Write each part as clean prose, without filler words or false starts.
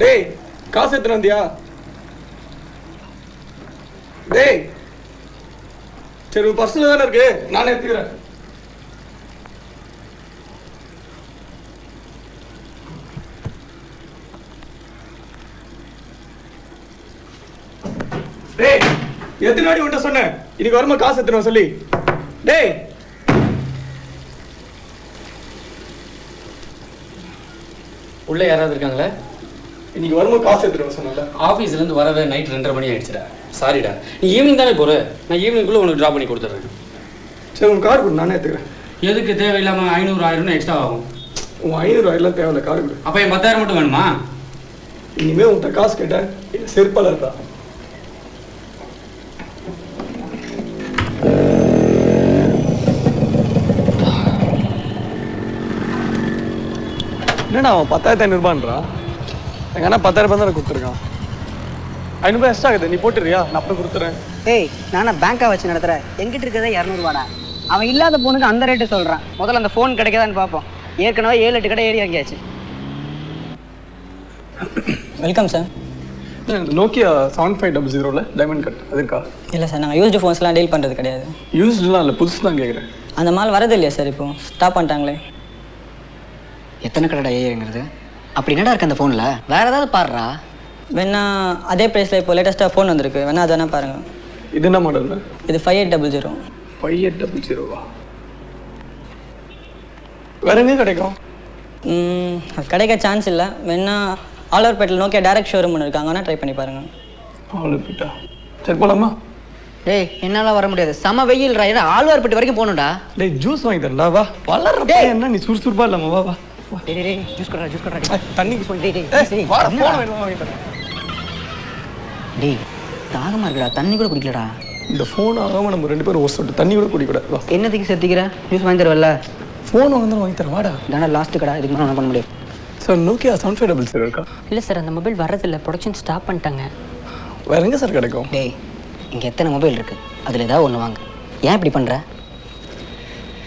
டேய் காசு எடுத்துட்டு வந்தியா? டேய் சரி பர்சனல் தானே இருக்கு, நானே எடுத்துக்கிறேன். டேய் எத்தனை வாட்டி உன்கிட்ட சொன்னேன் இன்னைக்கு வரும்போது காசு எடுத்துன்னு சொல்லி? டேய் உள்ள யாராவது இருக்காங்களா? இன்னைக்கு வரும்போது காசு எடுத்துட்டு சொன்னல. ஆஃபீஸ்லேருந்து வரவே நைட் 2:30 மணி ஆயிடுச்சுடா. சாரிடா, நீ ஈவினிங் தானே போகிற, நான் ஈவினிங்குள்ளே உனக்கு ட்ராப் பண்ணி கொடுத்துட்றேன். சரி உன் கார்டு கொடு, நானே எடுத்துக்கிறேன். எதுக்கு தேவையில்லாமல் 500 1000 எக்ஸ்ட்ரா ஆகும்? உன் 500 எல்லாம் தேவையில்ல, கார்டு கொடு. அப்போ என் 10,000 மட்டும் வேணுமா? இனிமே உன்கிட்ட காசு கேட்டேன் செருப்பால இருக்கா? என்னடா அவன் 10,500 எங்க அண்ணா 10,000 தானே கொடுத்துருக்கான். 500 எக்ஸ்ட்ரா ஆகுது, நீ போட்டுறியா? நான் அப்புறம் கொடுத்துறேன். ஏய் நானா பேங்கா வச்சு நடத்துறேன், எங்கிட்ட இருக்கிறதே 200 அவன் இல்லாத போனுக்கு அந்த ரேட்டு சொல்றான். முதல்ல அந்த ஃபோன் கிடைக்காதான்னு பார்ப்போம். ஏற்கனவே 7-8 கடை ஏறி வாங்கியாச்சு. Welcome sir. Nokia 7500 diamond cut அது இருக்கா? இல்லை சார், நாங்கள் யூஸ்டு ஃபோன்ஸ்லாம் டீல் பண்ணுறது கிடையாது. யூஸ்டுலாம் இல்லை, புதுசு தான் கேட்குறேன். அந்த மால் வரது இல்லையா சார்? இப்போ ஸ்டாப் பண்ணிட்டாங்களே. எத்தனை கடைடா ஏறுங்கிறது? அப்படி என்னடா இருக்கு அந்த ஃபோனில்? வேற ஏதாவது பாடுறா. வேணா அதே ப்ரைஸில் இப்போ லேட்டஸ்ட்டாக ஃபோன் வந்திருக்கு, வேணா அது வேணா பாருங்கள். இது என்ன மாடல்? இது 5800. 5800வா? வேற எங்கே கிடைக்கும்? அது கிடைக்க சான்ஸ் இல்லை. வேணா ஆலூர்பேட்டில் நோக்கியா டேரக்ட் ஷோரூம் ஒன்று இருக்காங்க, வேணா ட்ரை பண்ணி பாருங்கள். ஆலூர்பேட்டா? சரி போலாமா? டேய் என்னால் வர முடியாது, செம வெயில் ரா. ஆழ்வார்பேட்டை வரைக்கும் போகணும்டா. டேய் ஜூஸ் வாங்கி தரலா, வா. வளர்ற என்ன நீ சுறுசுறுப்பா இல்லாம, வா வா. டேய் ஜூஸ் கடறா. தண்ணிக்கு டேய் டேய் தாகமா இருக்குடா, தண்ணி கூட குடிக்கலடா. இந்த ஃபோன் ஆகாம நம்ம 2 பேரும் ஒரு சொட்டு தண்ணி கூட குடிக்கூடாது. வா. என்னத்துக்கு சேர்த்திக்கிற? ஜூஸ் வாங்கி தருவல்ல? ஃபோன் வாங்கி தரேன், வாடா. தானே லாஸ்ட்டு கடை, இதுக்கு மேலே என்ன பண்ண முடியும்? சார் நோக்கியா 7500 இருக்கா? இல்லை சார், அந்த மொபைல் வரதில்லை, ப்ரொடக்ஷன் ஸ்டாப் பண்ணிட்டாங்க. வேற எங்கே சார் கிடைக்கும்? டேய் இங்கே எத்தனை மொபைல் இருக்குது, அதில் ஏதாவது ஒன்று வாங்க. ஏன் இப்படி பண்ணுற?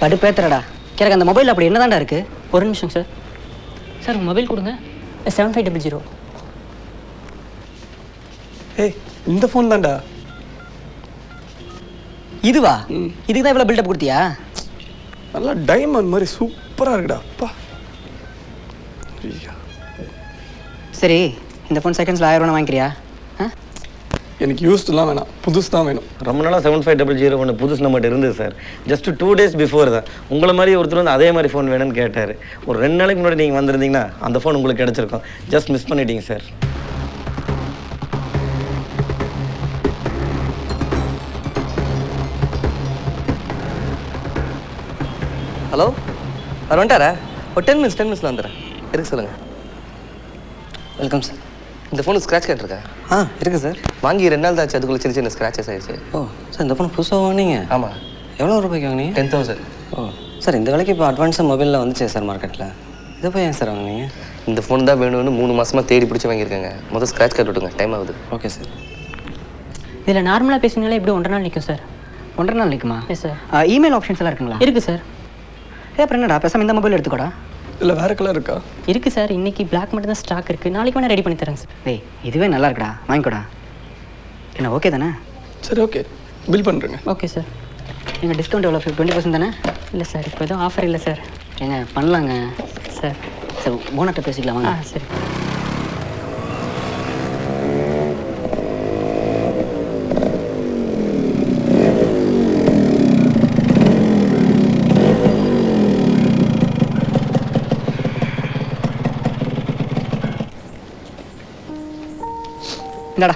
படுப்பேத்துறடா. எனக்கு அந்த மொபைல் அப்படி என்னதான்டா இருக்குது? ஒரு நிமிஷம் சார். சார் உங்கள் மொபைல் கொடுங்க. 7500. ஏய் இந்த ஃபோன் தான்டா. இதுவா? இதுக்கு தான் இவ்வளோ பில்டப் கொடுத்தியா? நல்லா டைமண்ட் மாதிரி சூப்பராக இருக்குடா. அப்பா சரி இந்த ஃபோன் செகண்ட்ஸில் 1000 வாங்கிக்கிறியா? எனக்கு யூஸ்டுலாம் வேணாம், புதுசு தான் வேணும். ரொம்ப நாளாக 7500 ஒன்று புதுசு நம்மகிட்ட இருந்தது சார். ஜஸ்ட் 2 days பிஃபோர் தான் உங்களை மாதிரி ஒருத்தர் வந்து அதே மாதிரி ஃபோன் வேணும்னு கேட்டார். ஒரு 2 நாளைக்கு முன்னாடி நீங்கள் வந்திருந்தீங்கன்னா அந்த ஃபோன் உங்களுக்கு கிடச்சிருக்கும். ஜஸ்ட் மிஸ் பண்ணிட்டீங்க சார். ஹலோ, அவர் வந்துட்டாரா? ஒரு 10 மினிட்ஸில் வந்துடுறேன். இருக்கு சொல்லுங்கள். Welcome sir. இந்த ஃபோனுக்கு ஸ்க்ராட்ச் கார்டு இருக்கா? இருக்குது சார். வாங்கி 2 நாள் தான் ஆச்சு, அதுக்குள்ளே சின்ன ஸ்க்ராச்சஸ் ஆயிடுச்சு. ஓ சார், இந்த ஃபோன் புதுசாக வாங்கினீங்க? ஆமாம். எவ்வளோ ரூபாய்க்கு வாங்கினீங்க? 10,000. ஓ சார், இந்த விலைக்கு இப்போ அட்வான்ஸாக மொபைலில் வந்துச்சு சார் மார்க்கெட்டில். இதை போய் ஏன் சார் வாங்கினீங்க? இந்த ஃபோன் தான் வேணும்னு 3 மாதமாக தேடி பிடிச்சி வாங்கியிருக்காங்க. முதல் ஸ்க்ராட்ச் கார்டு விட்டுங்க, டைம் ஆகுது. Okay sir. இதில் நார்மலாக பேசினாலே இப்படி 1.5 நாள் நிற்கும் சார். 1.5 நாள் நிற்குமா? Yes sir. இமெயில் ஆப்ஷன்ஸ் எல்லாம் இருக்குங்களா? இருக்குது சார். அப்புறம் என்னடா பேசாமல் இந்த மொபைல் எடுத்துக்கோடா. இல்லை வேறு கலர் இருக்கா? இருக்குது சார், இன்றைக்கி பிளாக் மட்டும் தான் ஸ்டாக் இருக்குது, நாளைக்கு வேணால் ரெடி பண்ணி தரேங்க சார். டேய் இதுவே நல்லா இருக்குடா, வாங்கிக்கோடா. என்ன ஓகே தானே? சரி ஓகே, பில் பண்ணுறேங்க. Okay sir. எங்கள் டிஸ்கவுண்ட் எவ்வளோ? 20% தானே? இல்லை சார், இப்போ எதுவும் ஆஃபர் இல்லை சார். ஏங்க பண்ணலாங்க சார். சார் ஓனர்கிட்ட பேசிக்கலாமா? சரி. என்னடா?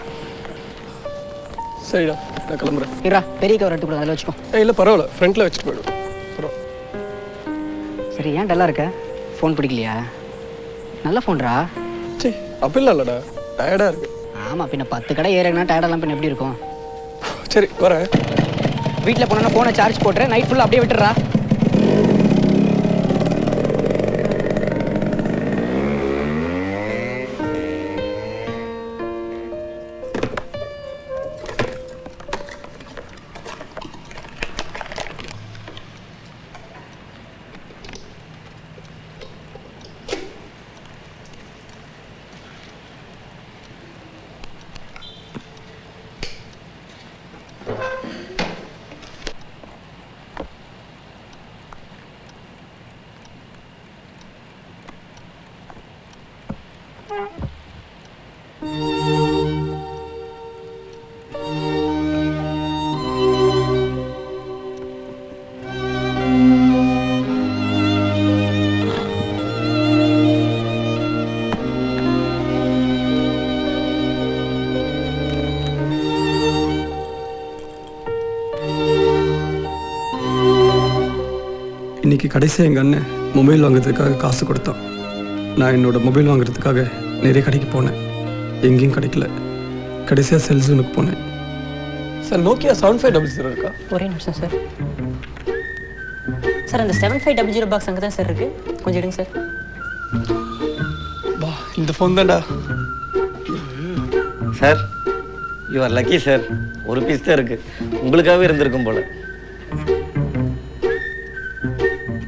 சரிடா நான் கிளம்புறேன். இருடா, பெரிய கவர் எடுத்து கூட அதில் வச்சுக்கோ. இல்லை பரவாயில்ல, ஃப்ரண்ட்டில் வச்சுட்டு போய்டும். பரவாயில்ல. சரி ஏன் டல்லாக இருக்க? ஃபோன் பிடிக்கலையா? நல்ல ஃபோன்ரா. சரி அப்படிலாம் இல்லைடா, டயர்டாக இருக்கு. ஆமாம், பின்ன 10 கடை ஏறனா டயர்டெல்லாம் பின்ன எப்படி இருக்கும்? சரி வரேன். வீட்டில் போனோன்னா ஃபோனை சார்ஜ் போட்டுறேன், நைட் ஃபுல்லாக அப்படியே விட்டுறா. இன்னைக்கு கடைசியாக எங்கள் அண்ணன் மொபைல் வாங்குறதுக்காக காசு கொடுத்தான். நான் என்னோட மொபைல் வாங்குறதுக்காக நிறைய கடைக்கு போனேன், எங்கேயும் கிடைக்கல. கடைசியாக செல்ஸுனுக்கு போனேன். சார் நோக்கியா 7500 இருக்கா? ஒரே நிமிஷம் சார். சார் அந்த 7500 பாக்ஸ் அங்கே தான் சார் இருக்கு, கொஞ்சம் எடுங்க சார். வா, இந்த ஃபோன் தான்டா. Sir you are lucky sir. ஒரு பீஸ் தான் இருக்குது, உங்களுக்காகவே இருந்திருக்கும் போல.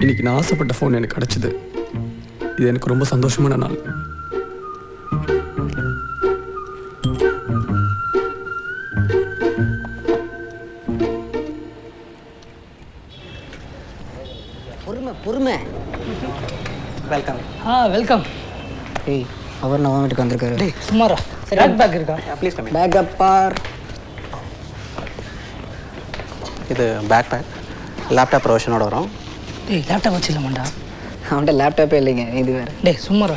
இன்னைக்கு நான் ஆசைப்பட்ட ஃபோன் எனக்கு கிடைச்சிது. இது எனக்கு ரொம்ப சந்தோஷமான நாள். பொறுமை பொறுமை. வெல்கம். வெல்கம். ஏய், அவர் நான் வீட்டுக்கு வந்திருக்காரு. டேய் சும்மாரா. சரி பேக் இருக்கா? Please come. பேக் அப்பார். இது பேக் லேப்டாப் ப்ரொவிஷனோட வரும். டேய் லேப்டாப் வச்சிடலாமாண்டா? அவன்கிட்ட லேப்டாப்பே இல்லைங்க, இது வேறு. டேய் சும்மாரா.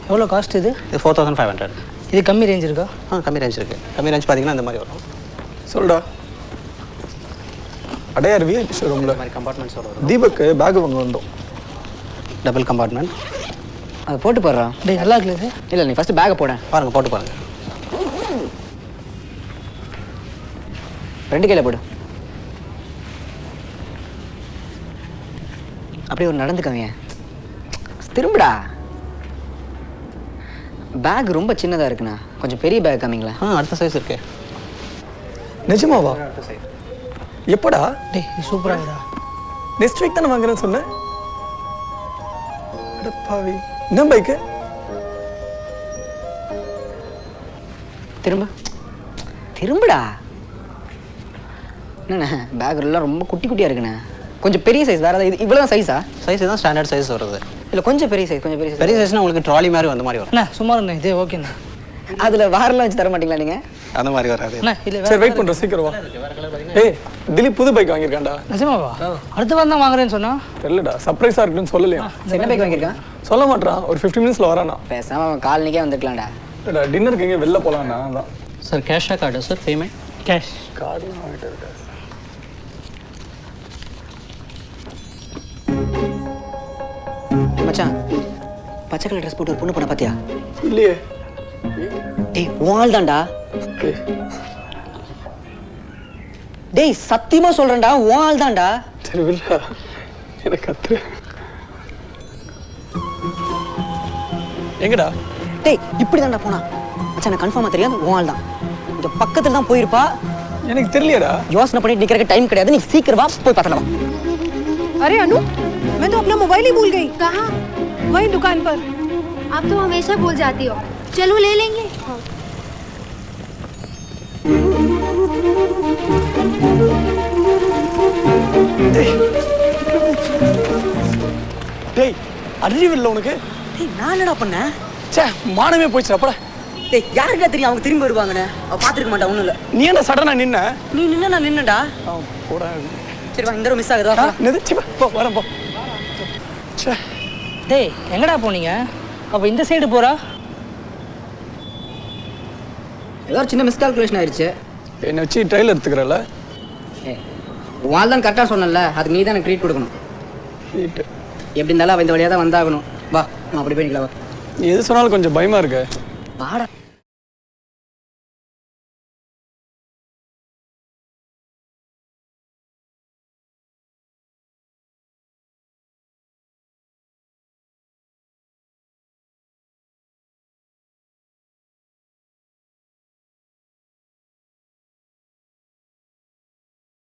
எவ்வளோ காஸ்ட் இது? இது 4500. இது கம்மி ரேஞ்ச் இருக்கா? கம்மி ரேஞ்ச் இருக்குது. கம்மி ரேஞ்ச் பார்த்தீங்கன்னா இந்த மாதிரி வரும். சொல்டா. அடையார் விஐபி ஷோரூமில் இந்த மாதிரி கம்பார்ட்மெண்ட்ஸோட வரும். தீபக்கு பேக் வாங்க வந்தோம். Double compartment. அதை போட்டு போடுறான். டேய் நல்லா இருக்குல்ல இது? இல்லை, நீ ஃபஸ்ட்டு பேக்கை போட. பாருங்கள், போட்டு பாருங்கள். 2 கையில் போடு. அப்படியே ஒரு நடந்து கம்மிய திரும்புடா. பேக் ரொம்ப சின்னதாக இருக்குண்ணா, கொஞ்சம் பெரிய பேக் காமிங்களா? அடுத்த சைஸ் இருக்கு. நிஜமாவா? எப்படா? டேய் இது சூப்பராக இருக்குடா. நெக்ஸ்ட் வீக் தானே வாங்குறேன்னு சொன்னேன். அடப்பாவி, என்ன பைக்கு? திரும்ப திரும்புடா. என்னண்ணா பேக் எல்லாம் ரொம்ப குட்டி குட்டியாக இருக்குண்ணே, கொஞ்சம் பெரிய சைஸ். வேறு இது இவ்வளோ சைஸா? சைஸ் தான் ஸ்டாண்டர்ட் சைஸ் வருது. இல்லை கொஞ்சம் பெரிய சைஸ், கொஞ்சம் பெரிய சைஸ். பெரிய சைஸ்னால் உங்களுக்கு ட்ராலி மாதிரி அந்த மாதிரி வரும். அண்ணா சும்மா இருந்தேன், இதே ஓகேண்ணா. அதில் வாரெல்லாம் வச்சு தர மாட்டீங்களா நீங்கள்? அந்த மாதிரி வராது. அண்ணா இல்லை சரி வெயிட் பண்ணுறோம், சீக்கிரம் வா. ஏய் திலீப் புது பைக் வாங்கியிருக்காண்டா. நிஜமாவா? அடுத்த வாரம் தான் வாங்குறேன்னு சொன்னா. தெரியலடா, சர்ப்ரைஸாக இருக்குன்னு சொல்லலையா? என்ன பைக் வாங்கியிருக்கான்? சொல்ல மாட்டான். ஒரு 15 மினிட்ஸில் வரானா. பேசாமல் அவன் காலனிக்கே வந்துருக்கலாம்டா. இல்லைடா, டின்னருக்கு எங்கே வெளில போகலான்னா அதான். சார் கேஷா கார்டா சார் பேமெண்ட்? கேஷ். கார்டுலாம் வாங்கிட்டு இருக்கா? மச்சான், பச்சை கலர் ட்ரெஸ் போட்டு ஒரு பொண்ணு பண்ண பார்த்தியா? இல்லையே. டேய் உன் தான்டா. ஏய், டேய் சத்தியமா சொல்றேன்டா, உன் ஆள் தான்டா. சரி வில்ல, எனக்கு கத்துரு. எங்கடா? டேய் இப்படி தான்டா போனா. மச்சான் எனக்கு கன்ஃபார்மா தெரியாது, உன் ஆள் தான். இந்த பக்கத்துல தான் போயிருப்பா. எனக்கு தெரியலையடா. யோசனை பண்ணிட்டு நிக்கிறதுக்கு டைம் கிடையாது, நீ சீக்கிரம் வா, போய் பார்த்தலாம். अरे अनु, मैं तो अपना मोबाइल ही भूल गई। कहाँ? वही दुकान पर। आप तो हमेशा भूल जाती हो। चलो ले लेंगे। டேய் அறிவு இல்லை உனக்கு? டேய் நான் என்னடா பண்ணேன்? சே மானமே போயிடுச்சு அப்படா. டேய் யாருக்கா தெரியும் அவங்க திரும்பி வருவாங்கன்னு? அவ பாத்துருக்க மாட்டா, ஒண்ணும் இல்ல. நீ என்ன சடனா நின்ன? நீ நின்னா நான் நின்னடா. போடா. சரி வா, இந்த தடவை மிஸ் ஆகுதா? நிதிச்சு போ, வரேன் போ. சே டேய் எங்கடா போனீங்க? அப்போ இந்த சைடு போறா? ஏதோ ஒரு சின்ன மிஸ் கால்குலேஷன் ஆயிடுச்சு. என்னை வச்சு ட்ரையல் எடுத்துக்கிறல்ல? உன் ஆள் தான் கரெக்டாக சொன்னல, அதுக்கு நீ தான் எனக்கு ட்ரீட் கொடுக்கணும். ட்ரீட் எப்படி இருந்தாலும் அவன் இந்த வழியாக தான் வந்தாகணும். வா நான் அப்படி போய் நிக்கலாம். வா நீ எது சொன்னாலும் கொஞ்சம் பயமா இருக்கு. வாடா.